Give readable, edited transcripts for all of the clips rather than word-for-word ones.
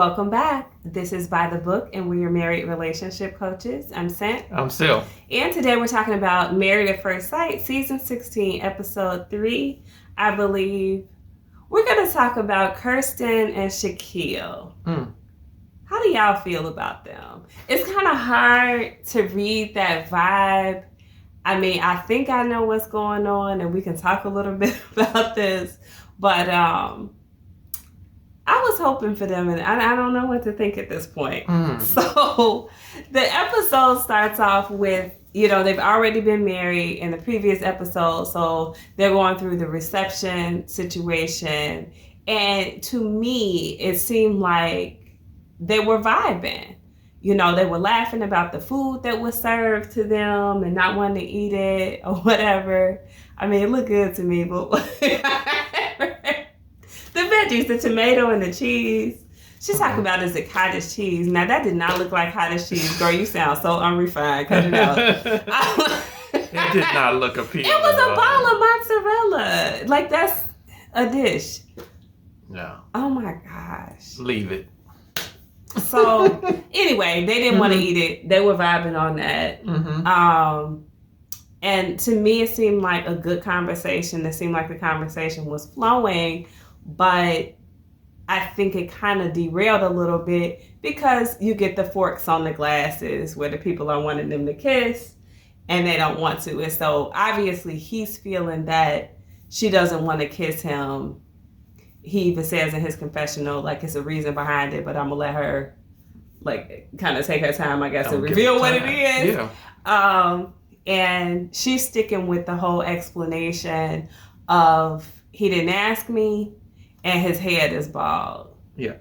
Welcome back. This is By the Book, and we're your married relationship coaches. I'm Sent. I'm Sil. And today we're talking about Married at First Sight, Season 16, Episode 3, I believe. We're going to talk about Kirsten and Shaquille. How do y'all feel about them? It's kind of hard to read that vibe. I mean, I think I know what's going on, and we can talk a little bit about this, but I was hoping for them, and I don't know what to think at this point. So the episode starts off with, they've already been married in the previous episode, so they're going through the reception situation. And to me, it seemed like they were vibing. They were laughing about the food that was served to them and not wanting to eat it or whatever. I mean, it looked good to me, but the veggies, the tomato and the cheese. She's talking about is it cottage cheese. Now, that did not look like cottage cheese. Girl, you sound so unrefined. Cut it out. It did not look appealing. It was a ball of mozzarella. Like, that's a dish. No. Oh, my gosh. Leave it. So, anyway, they didn't want to eat it. They were vibing on that. And to me, it seemed like a good conversation. It seemed like the conversation was flowing. But I think it kind of derailed a little bit because you get the forks on the glasses where the people are wanting them to kiss and they don't want to. And so obviously he's feeling that she doesn't want to kiss him. He even says in his confessional, like, it's a reason behind it, but I'm going to let her, like, kind of take her time, I guess, to reveal what it is. Yeah. And she's sticking with the whole explanation of he didn't ask me and his head is bald. Yeah.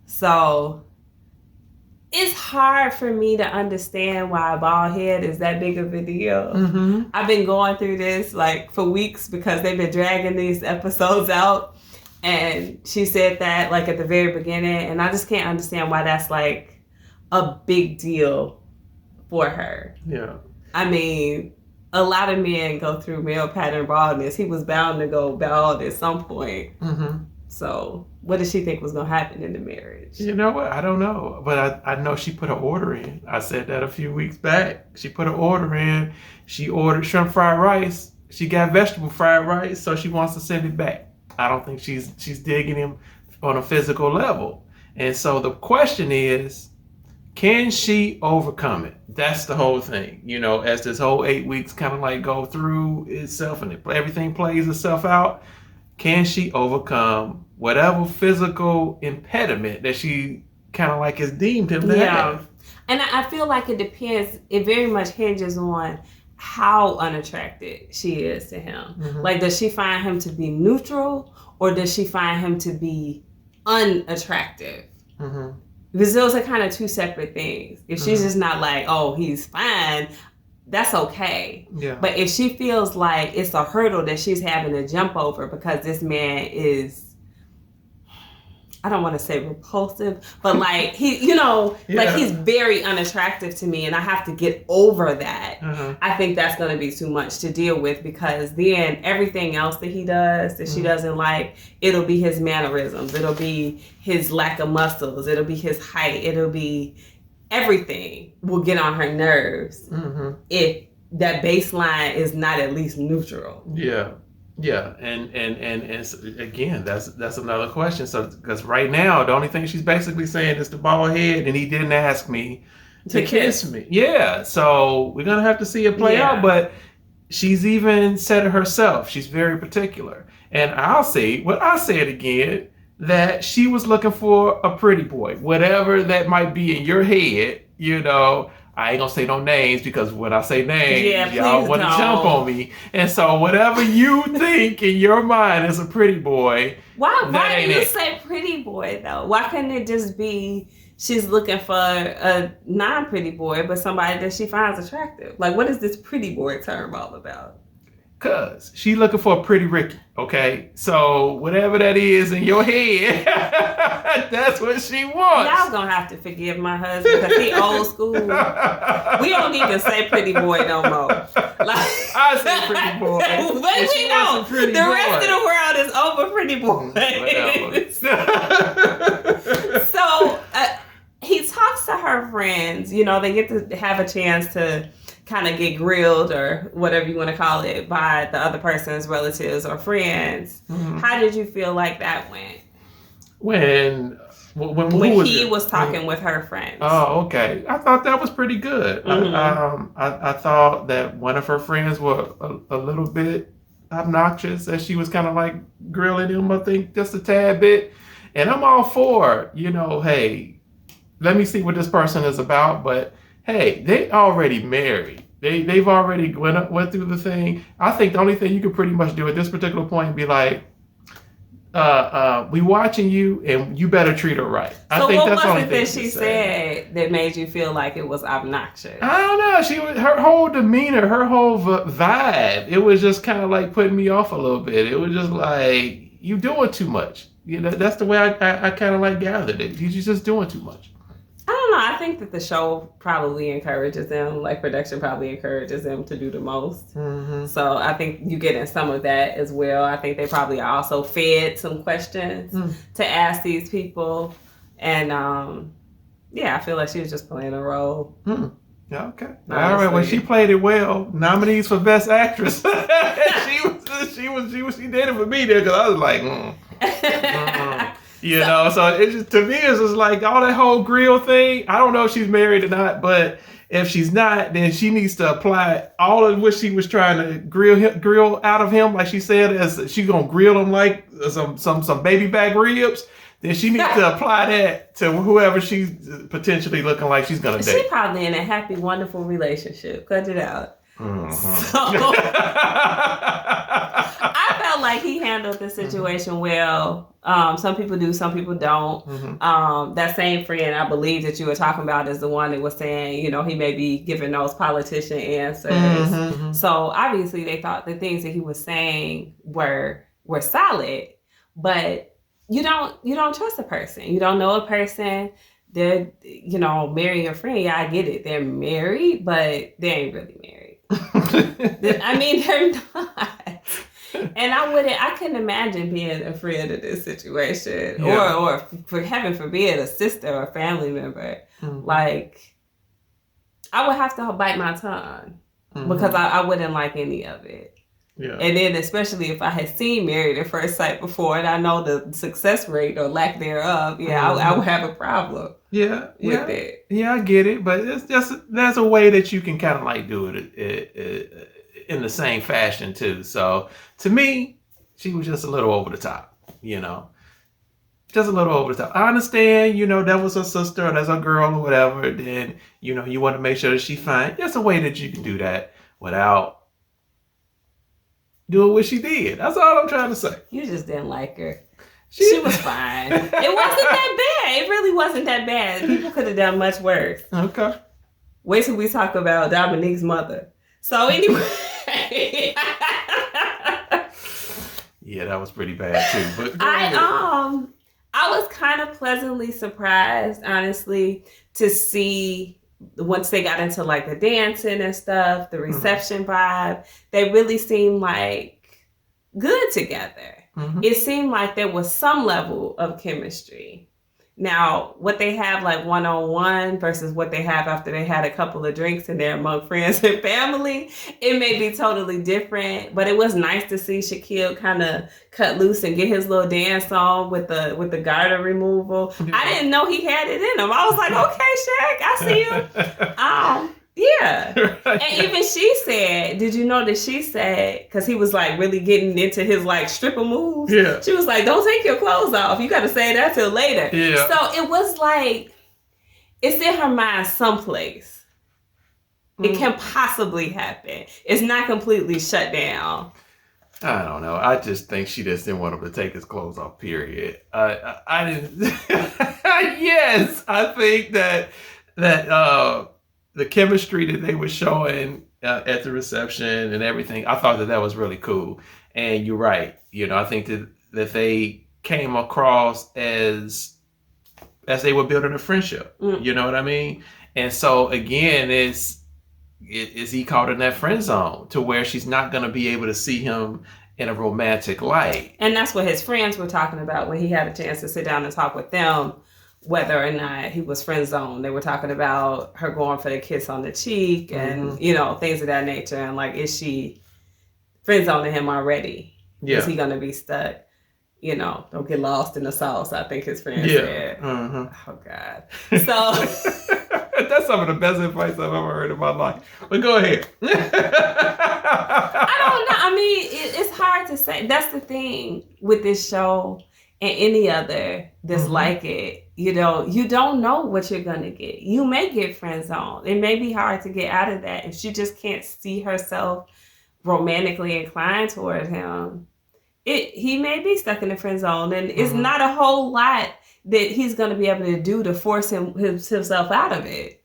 So it's hard for me to understand why a bald head is that big of a deal. I've been going through this like for weeks because they've been dragging these episodes out. And she said that like at the very beginning. And I just can't understand why that's like a big deal for her. Yeah. I mean, a lot of men go through male pattern baldness. He was bound to go bald at some point. So what did she think was going to happen in the marriage? You know what? I don't know. But I know she put an order in. I said that a few weeks back. She put an order in. She ordered shrimp fried rice. She got vegetable fried rice, so she wants to send it back. I don't think she's digging him on a physical level. And so the question is, can she overcome it? That's the whole thing. As this whole 8 weeks kind of like go through itself and everything plays itself out, can she overcome whatever physical impediment that she kind of like has deemed him to have? And I feel like it depends. It very much hinges on how unattracted she is to him. Like, does she find him to be neutral or does she find him to be unattractive? Because those are kind of two separate things. If she's just not like, oh, he's fine, that's okay. Yeah. But if she feels like it's a hurdle that she's having to jump over because this man is, I don't want to say repulsive, but like like he's very unattractive to me and I have to get over that. I think that's going to be too much to deal with because then everything else that he does that she doesn't like, it'll be his mannerisms. It'll be his lack of muscles. It'll be his height. It'll be everything will get on her nerves if that baseline is not at least neutral. Yeah. Yeah, and again, that's another question. So, because right now, the only thing she's basically saying is the bald head, and he didn't ask me to kiss me. Yeah, so we're gonna have to see it play out. But she's even said it herself. She's very particular, and I'll say it again that she was looking for a pretty boy, whatever that might be in your head. I ain't gonna say no names because when I say names, y'all want to jump on me. And so whatever you think in your mind is a pretty boy. Why do you say pretty boy though? Why couldn't it just be she's looking for a non-pretty boy, but somebody that she finds attractive? Like, what is this pretty boy term all about? Cause she looking for a pretty Ricky, okay? So whatever that is in your head, that's what she wants. Y'all gonna have to forgive my husband because he old school. We don't need to say pretty boy no more. Like, I say pretty boy. But we don't. The rest of the world is over pretty boy. Whatever. So friends, you know, they get to have a chance to kind of get grilled or whatever you want to call it by the other person's relatives or friends. Mm-hmm. How did you feel like that went? When he was talking with her friends. Oh, okay. I thought that was pretty good. Mm-hmm. I thought that one of her friends were a little bit obnoxious, as she was kind of like grilling him, I think, just a tad bit. And I'm all for, you know, hey, let me see what this person is about. But hey, they already married. They've already went through the thing. I think the only thing you could pretty much do at this particular point be like, we watching you, and you better treat her right. I think that's the only thing she said that made you feel like it was obnoxious. I don't know. Her whole demeanor, her whole vibe, it was just kind of like putting me off a little bit. It was just like, you doing too much. You know, that's the way I kind of like gathered it. You're just doing too much. I don't know. I think that the show probably encourages them, like production probably encourages them to do the most. Mm-hmm. So I think you get in some of that as well. I think they probably also fed some questions to ask these people. And I feel like she was just playing a role. Yeah, okay. Honestly. All right. Well, she played it well. Nominees for Best Actress. she did it for me there, because I was like, You know, so it just, to me, it's just like all that whole grill thing. I don't know if she's married or not, but if she's not, then she needs to apply all of what she was trying to grill out of him, like she said, as she's gonna grill him like some baby back ribs. Then she needs to apply that to whoever she's potentially looking like she's gonna date. She's probably in a happy, wonderful relationship. Cut it out. Mm-hmm. So I felt like he handled the situation well. Some people do, some people don't. Mm-hmm. That same friend, I believe, that you were talking about is the one that was saying, you know, he may be giving those politician answers. Mm-hmm. So obviously they thought the things that he was saying were solid, but you don't trust a person. You don't know a person. They're, you know, marrying a friend. Yeah, I get it. They're married, but they ain't really married. I mean, they're not. And I couldn't imagine being a friend in this situation, or for heaven forbid, a sister or a family member. Mm-hmm. Like, I would have to bite my tongue because I wouldn't like any of it. Yeah. And then especially if I had seen Married at First Sight before, and I know the success rate or lack thereof, I would have a problem. With it. Yeah, I get it, but it's just, there's a way that you can kind of like do it in the same fashion too. So to me, she was just a little over the top, you know, just a little over the top. I understand, you know, that was her sister or that's her girl or whatever. Then, you know, you want to make sure that she's fine. There's a way that you can do that without doing what she did. That's all I'm trying to say. You just didn't like her. She was fine. It wasn't that bad. It really wasn't that bad. People could have done much worse. Okay. Wait till we talk about Dominique's mother. So anyway. Yeah, that was pretty bad too. But I was kind of pleasantly surprised, honestly, to see once they got into like the dancing and stuff, the reception vibe, they really seemed like good together. Mm-hmm. It seemed like there was some level of chemistry. Now, what they have like one-on-one versus what they have after they had a couple of drinks and they're among friends and family, it may be totally different. But it was nice to see Shaquille kind of cut loose and get his little dance on with the garter removal. Yeah. I didn't know he had it in him. I was like, okay, Shaq, I see you. Yeah. Right. And even she said, did you know that she said, because he was like really getting into his like stripper moves. Yeah. She was like, don't take your clothes off. You got to say that till later. Yeah. So it was like, it's in her mind someplace. It can possibly happen. It's not completely shut down. I don't know. I just think she just didn't want him to take his clothes off, period. I didn't. Yes. I think that the chemistry that they were showing at the reception and everything, I thought that was really cool. And you're right. You know, I think that they came across as they were building a friendship. You know what I mean? And so again, is he caught in that friend zone to where she's not going to be able to see him in a romantic light? And that's what his friends were talking about when he had a chance to sit down and talk with them. whether or not he was friend zoned. They were talking about her going for the kiss on the cheek and, things of that nature. And like, is she friend zoning him already? Yeah. Is he going to be stuck? Don't get lost in the sauce, I think his friend said. Oh, God. So... That's some of the best advice I've ever heard in my life. But go ahead. I don't know. I mean, it's hard to say. That's the thing with this show and any other that's like it. You don't know what you're going to get. You may get friend zoned. It may be hard to get out of that. If she just can't see herself romantically inclined toward him, he may be stuck in the friend zone. And it's not a whole lot that he's going to be able to do to force himself out of it.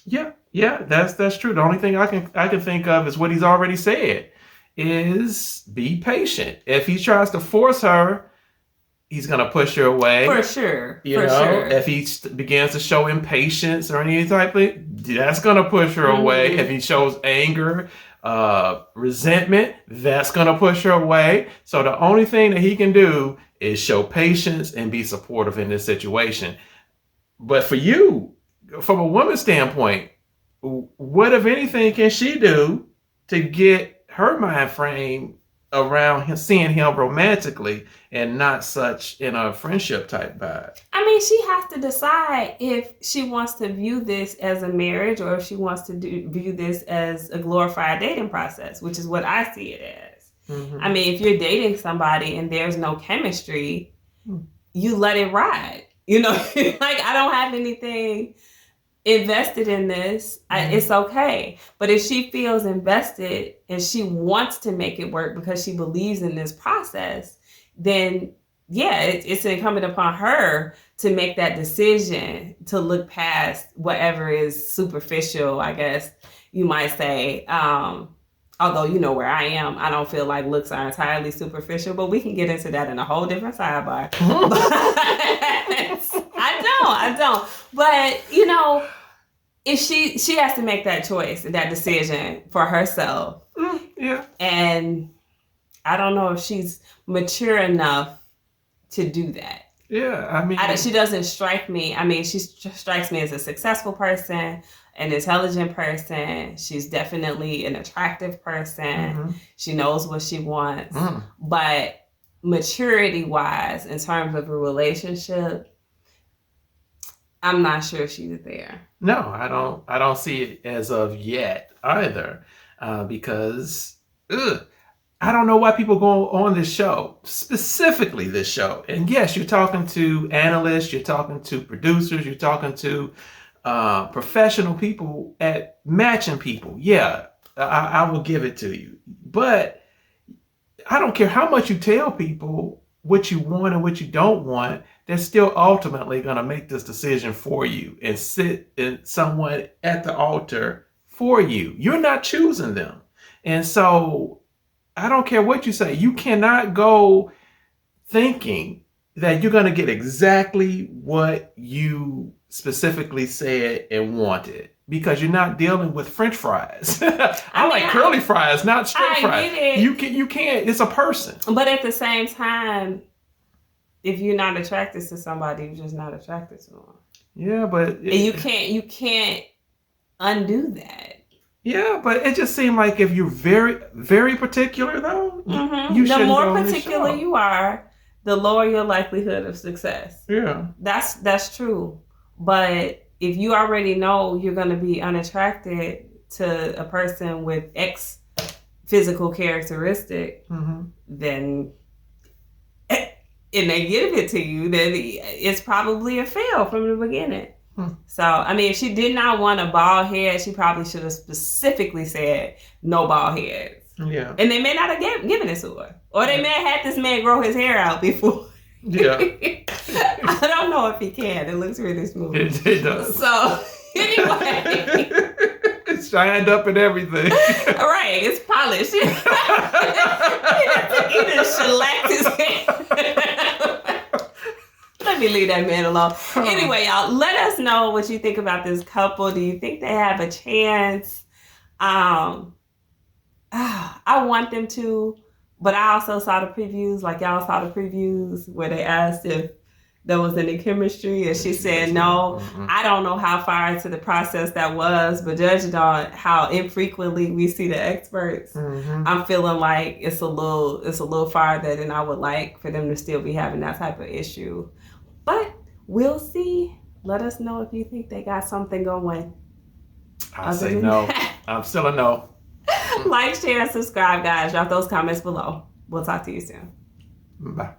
Yeah, that's true. The only thing I can think of is what he's already said is be patient. If he tries to force her, he's going to push her away. For sure. Sure. If he begins to show impatience or any type of, that's going to push her away. If he shows anger, resentment, that's going to push her away. So the only thing that he can do is show patience and be supportive in this situation. But for you, from a woman's standpoint, what, if anything, can she do to get her mind frame around him, seeing him romantically and not such in a friendship type vibe? I mean, she has to decide if she wants to view this as a marriage or if she wants to view this as a glorified dating process, which is what I see it as. I mean, if you're dating somebody and there's no chemistry, you let it ride. Like, I don't have anything invested in this. It's okay. But if she feels invested and she wants to make it work because she believes in this process, then it's incumbent upon her to make that decision to look past whatever is superficial, I guess you might say. Although, where I am, I don't feel like looks are entirely superficial, but we can get into that in a whole different sidebar. I don't. But, if she has to make that choice, that decision for herself. And I don't know if she's mature enough to do that. Yeah, I mean... she doesn't strike me. I mean, she strikes me as a successful person, an intelligent person. She's definitely an attractive person. She knows what she wants. But maturity-wise, in terms of a relationship, I'm not sure she's there. No, I don't see it as of yet either, because I don't know why people go on this show, specifically this show. And yes, you're talking to analysts, you're talking to producers, you're talking to professional people at matching people. Yeah, I will give it to you. But I don't care how much you tell people what you want and what you don't want, they're still ultimately going to make this decision for you and sit in someone at the altar for you. You're not choosing them. And so I don't care what you say. You cannot go thinking that you're going to get exactly what you specifically said and wanted, because you're not dealing with French fries. I like curly fries, not straight fries. You can't. It's a person. But at the same time, if you're not attracted to somebody, you're just not attracted to them. Yeah, but and you can't undo that. Yeah, but it just seemed like if you're very, very particular, though, you the more particular you are, the lower your likelihood of success. Yeah, that's true. But if you already know you're going to be unattracted to a person with X physical characteristic, then and they give it to you, then it's probably a fail from the beginning. So, I mean, if she did not want a bald head, she probably should have specifically said no bald heads. Yeah. And they may not have given it to her. Or they may have had this man grow his hair out before. Yeah. I don't know if he can. It looks really smooth. It does. So, anyway. It's shined up and everything. Right. It's polished. He just shellacked his hair. Let me leave that man alone. Anyway, y'all, let us know what you think about this couple. Do you think they have a chance? I want them to, but I also saw the previews, like y'all saw the previews, where they asked if there was any chemistry, and she said no. I don't know how far into the process that was, but judging on how infrequently we see the experts, I'm feeling like it's a little farther than I would like for them to still be having that type of issue. But we'll see. Let us know if you think they got something going. I say no. I'm still a no. Like, share, and subscribe, guys. Drop those comments below. We'll talk to you soon. Bye.